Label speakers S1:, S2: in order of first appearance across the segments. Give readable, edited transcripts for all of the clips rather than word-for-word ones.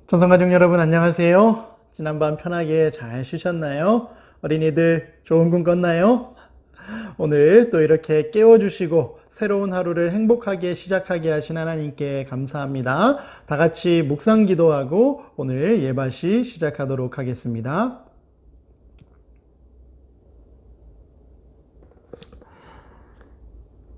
S1: 천성가족 여러분 안녕하세요. 지난밤 편하게 잘 쉬셨나요? 어린이들 좋은 꿈 꿨나요? 오늘 또 이렇게 깨워주시고 새로운 하루를 행복하게 시작하게 하신 하나님께 감사합니다. 다 같이 묵상 기도하고 오늘 예배시 시작하도록 하겠습니다.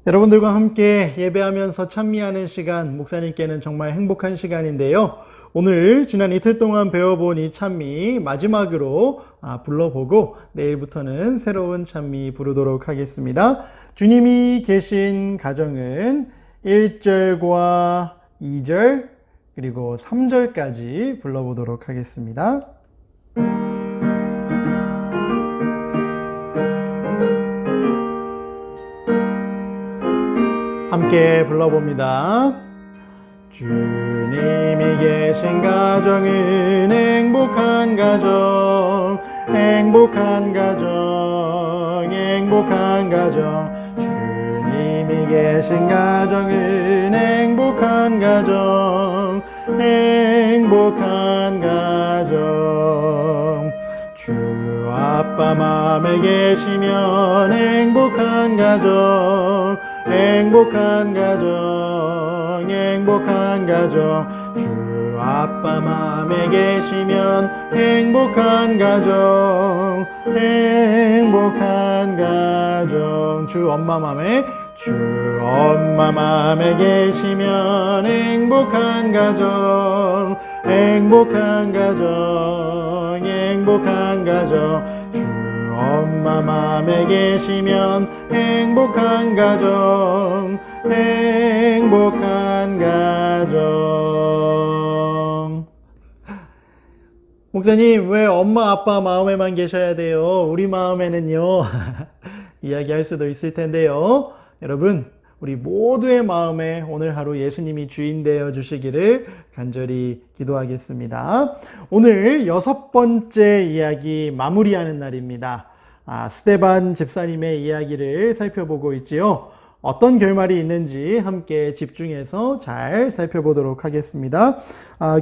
S1: 여러분들과 함께 예배하면서 찬미하는 시간, 목사님께는 정말 행복한 시간인데요. 오늘 지난 이틀 동안 배워본 이 찬미 마지막으로 불러보고 내일부터는 새로운 찬미 부르도록 하겠습니다. 주님이 계신 가정은 1절과 2절 그리고 3절까지 불러보도록 하겠습니다. 함께 불러봅니다. 주님이 계신 가정은 행복한 가정, 행복한 가정, 행복한 가정. 주님이 계신 가정은 행복한 가정, 행복한 가정. 주 아빠 맘에 계시면 행복한 가정, 행복한 가정, 행복한 가정. 주 아빠 맘에 계시면 행복한 가정, 행복한 가정. 주 엄마 맘에, 주 엄마 맘에 계시면 행복한 가정, 행복한 가정, 행복한 가정. 주 엄마 맘에 계시면 행복한 가정, 행복한 가정. 목사님, 왜 엄마 아빠 마음에만 계셔야 돼요? 우리 마음에는요. 이야기할 수도 있을 텐데요. 여러분, 우리 모두의 마음에 오늘 하루 예수님이 주인 되어 주시기를 간절히 기도하겠습니다. 오늘 6번째 이야기 마무리하는 날입니다. 스데반 집사님의 이야기를 살펴보고 있지요. 어떤 결말이 있는지 함께 집중해서 잘 살펴보도록 하겠습니다.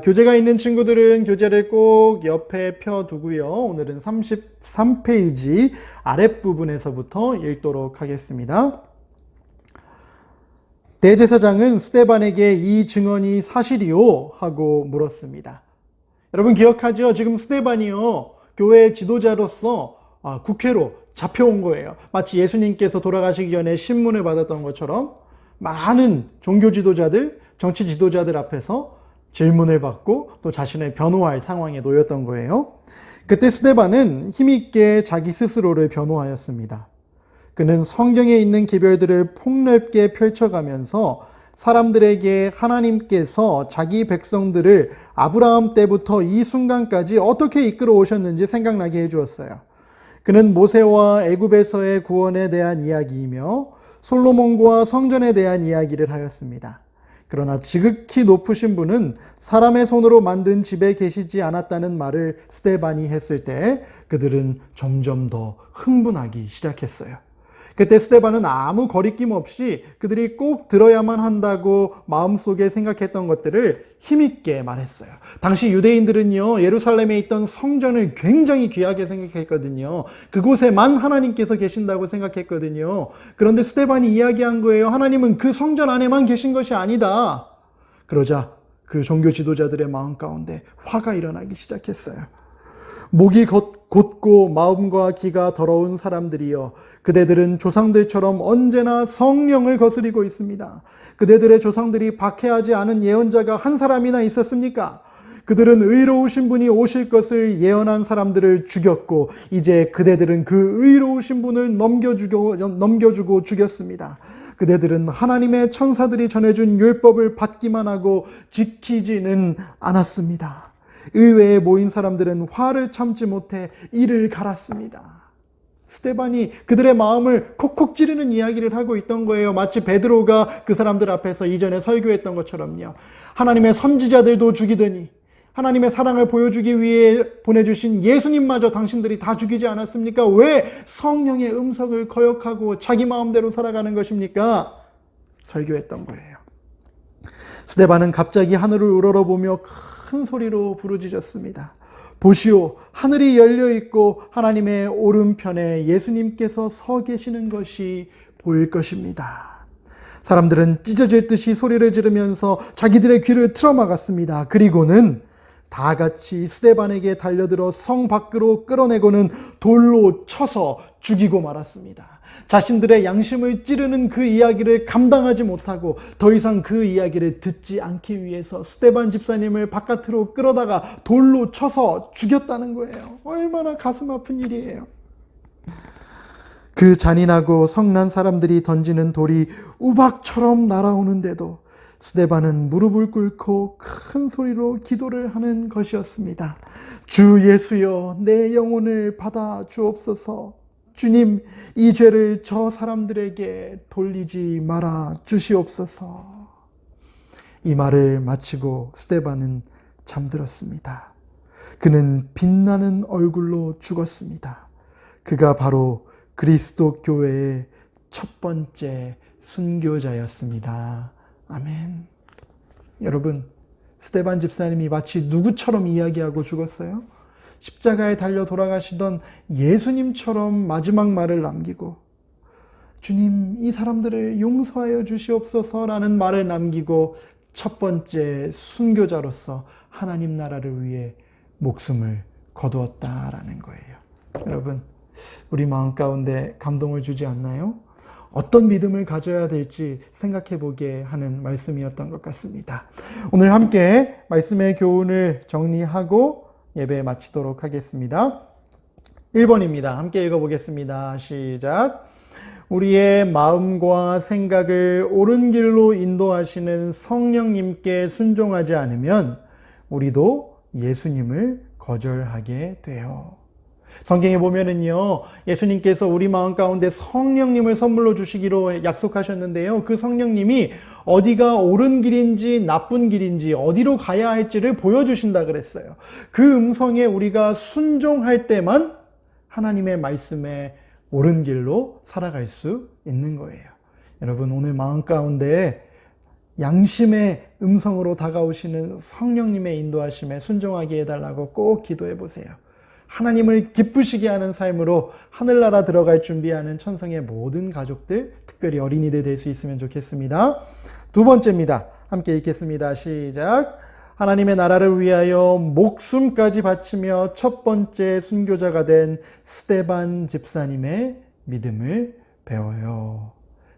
S1: 교재가 있는 친구들은 교재를 꼭 옆에 펴두고요. 오늘은 33페이지 아랫부분에서부터 읽도록 하겠습니다. 대제사장은 스데반에게 이 증언이 사실이요? 하고 물었습니다. 여러분 기억하죠? 지금 스데반이요, 교회 지도자로서 국회로 잡혀온 거예요. 마치 예수님께서 돌아가시기 전에 신문을 받았던 것처럼 많은 종교 지도자들, 정치 지도자들 앞에서 질문을 받고 또 자신을 변호할 상황에 놓였던 거예요. 그때 스데반은 힘있게 자기 스스로를 변호하였습니다. 그는 성경에 있는 기별들을 폭넓게 펼쳐가면서 사람들에게 하나님께서 자기 백성들을 아브라함 때부터 이 순간까지 어떻게 이끌어 오셨는지 생각나게 해주었어요. 그는 모세와 애굽에서의 구원에 대한 이야기이며 솔로몬과 성전에 대한 이야기를 하였습니다. 그러나 지극히 높으신 분은 사람의 손으로 만든 집에 계시지 않았다는 말을 스데반이 했을 때 그들은 점점 더 흥분하기 시작했어요. 그때 스데반은 아무 거리낌 없이 그들이 꼭 들어야만 한다고 마음속에 생각했던 것들을 힘있게 말했어요. 당시 유대인들은요, 예루살렘에 있던 성전을 굉장히 귀하게 생각했거든요. 그곳에만 하나님께서 계신다고 생각했거든요. 그런데 스데반이 이야기한 거예요. 하나님은 그 성전 안에만 계신 것이 아니다. 그러자 그 종교 지도자들의 마음 가운데 화가 일어나기 시작했어요. 목이 곧고 마음과 기가 더러운 사람들이여, 그대들은 조상들처럼 언제나 성령을 거스리고 있습니다. 그대들의 조상들이 박해하지 않은 예언자가 한 사람이나 있었습니까? 그들은 의로우신 분이 오실 것을 예언한 사람들을 죽였고 이제 그대들은 그 의로우신 분을 넘겨주고 죽였습니다. 그대들은 하나님의 천사들이 전해준 율법을 받기만 하고 지키지는 않았습니다. 의회에 모인 사람들은 화를 참지 못해 이를 갈았습니다. 스데반이 그들의 마음을 콕콕 찌르는 이야기를 하고 있던 거예요. 마치 베드로가 그 사람들 앞에서 이전에 설교했던 것처럼요. 하나님의 선지자들도 죽이더니 하나님의 사랑을 보여주기 위해 보내주신 예수님마저 당신들이 다 죽이지 않았습니까? 왜 성령의 음성을 거역하고 자기 마음대로 살아가는 것입니까? 설교했던 거예요. 스데반은 갑자기 하늘을 우러러보며 큰 소리로 부르짖었습니다. 보시오, 하늘이 열려 있고 하나님의 오른편에 예수님께서 서 계시는 것이 보일 것입니다. 사람들은 찢어질 듯이 소리를 지르면서 자기들의 귀를 틀어막았습니다. 그리고는 다 같이 스데반에게 달려들어 성 밖으로 끌어내고는 돌로 쳐서 죽이고 말았습니다. 자신들의 양심을 찌르는 그 이야기를 감당하지 못하고 더 이상 그 이야기를 듣지 않기 위해서 스데반 집사님을 바깥으로 끌어다가 돌로 쳐서 죽였다는 거예요. 얼마나 가슴 아픈 일이에요. 그 잔인하고 성난 사람들이 던지는 돌이 우박처럼 날아오는데도 스데반은 무릎을 꿇고 큰 소리로 기도를 하는 것이었습니다. 주 예수여, 내 영혼을 받아 주옵소서. 주님, 이 죄를 저 사람들에게 돌리지 말아 주시옵소서. 이 말을 마치고 스데반은 잠들었습니다. 그는 빛나는 얼굴로 죽었습니다. 그가 바로 그리스도 교회의 첫 번째 순교자였습니다. 아멘. 여러분, 스데반 집사님이 마치 누구처럼 이야기하고 죽었어요? 십자가에 달려 돌아가시던 예수님처럼 마지막 말을 남기고, 주님, 이 사람들을 용서하여 주시옵소서라는 말을 남기고 첫 번째 순교자로서 하나님 나라를 위해 목숨을 거두었다라는 거예요. 여러분, 우리 마음 가운데 감동을 주지 않나요? 어떤 믿음을 가져야 될지 생각해 보게 하는 말씀이었던 것 같습니다. 오늘 함께 말씀의 교훈을 정리하고 예배 마치도록 하겠습니다. 1번입니다. 함께 읽어보겠습니다. 시작. 우리의 마음과 생각을 옳은 길로 인도하시는 성령님께 순종하지 않으면 우리도 예수님을 거절하게 돼요. 성경에 보면은요, 예수님께서 우리 마음 가운데 성령님을 선물로 주시기로 약속하셨는데요. 그 성령님이 어디가 옳은 길인지 나쁜 길인지 어디로 가야 할지를 보여주신다 그랬어요. 그 음성에 우리가 순종할 때만 하나님의 말씀에 옳은 길로 살아갈 수 있는 거예요. 여러분, 오늘 마음 가운데 양심의 음성으로 다가오시는 성령님의 인도하심에 순종하게 해달라고 꼭 기도해 보세요. 하나님을 기쁘시게 하는 삶으로 하늘나라 들어갈 준비하는 천성의 모든 가족들, 특별히 어린이들 될 수 있으면 좋겠습니다. 두 번째입니다. 함께 읽겠습니다. 시작. 하나님의 나라를 위하여 목숨까지 바치며 첫 번째 순교자가 된 스데반 집사님의 믿음을 배워요.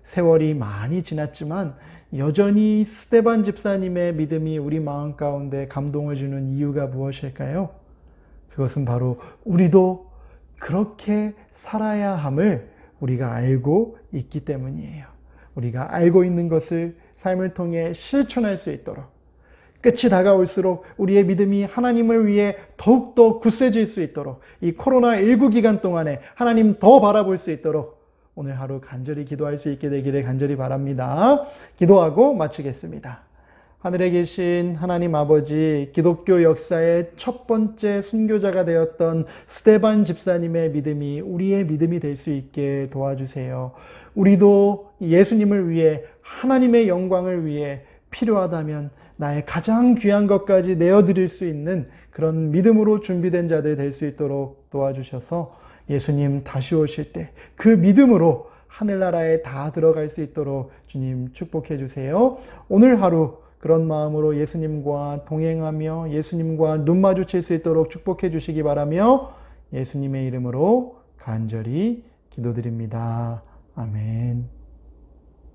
S1: 세월이 많이 지났지만 여전히 스데반 집사님의 믿음이 우리 마음 가운데 감동을 주는 이유가 무엇일까요? 그것은 바로 우리도 그렇게 살아야 함을 우리가 알고 있기 때문이에요. 우리가 알고 있는 것을 삶을 통해 실천할 수 있도록, 끝이 다가올수록 우리의 믿음이 하나님을 위해 더욱더 굳세질 수 있도록, 이 코로나19 기간 동안에 하나님 더 바라볼 수 있도록 오늘 하루 간절히 기도할 수 있게 되기를 간절히 바랍니다. 기도하고 마치겠습니다. 하늘에 계신 하나님 아버지, 기독교 역사의 첫 번째 순교자가 되었던 스데반 집사님의 믿음이 우리의 믿음이 될 수 있게 도와주세요. 우리도 예수님을 위해, 하나님의 영광을 위해 필요하다면 나의 가장 귀한 것까지 내어드릴 수 있는 그런 믿음으로 준비된 자들 될 수 있도록 도와주셔서 예수님 다시 오실 때 그 믿음으로 하늘나라에 다 들어갈 수 있도록 주님 축복해 주세요. 오늘 하루 그런 마음으로 예수님과 동행하며 예수님과 눈 마주칠 수 있도록 축복해 주시기 바라며 예수님의 이름으로 간절히 기도드립니다. 아멘.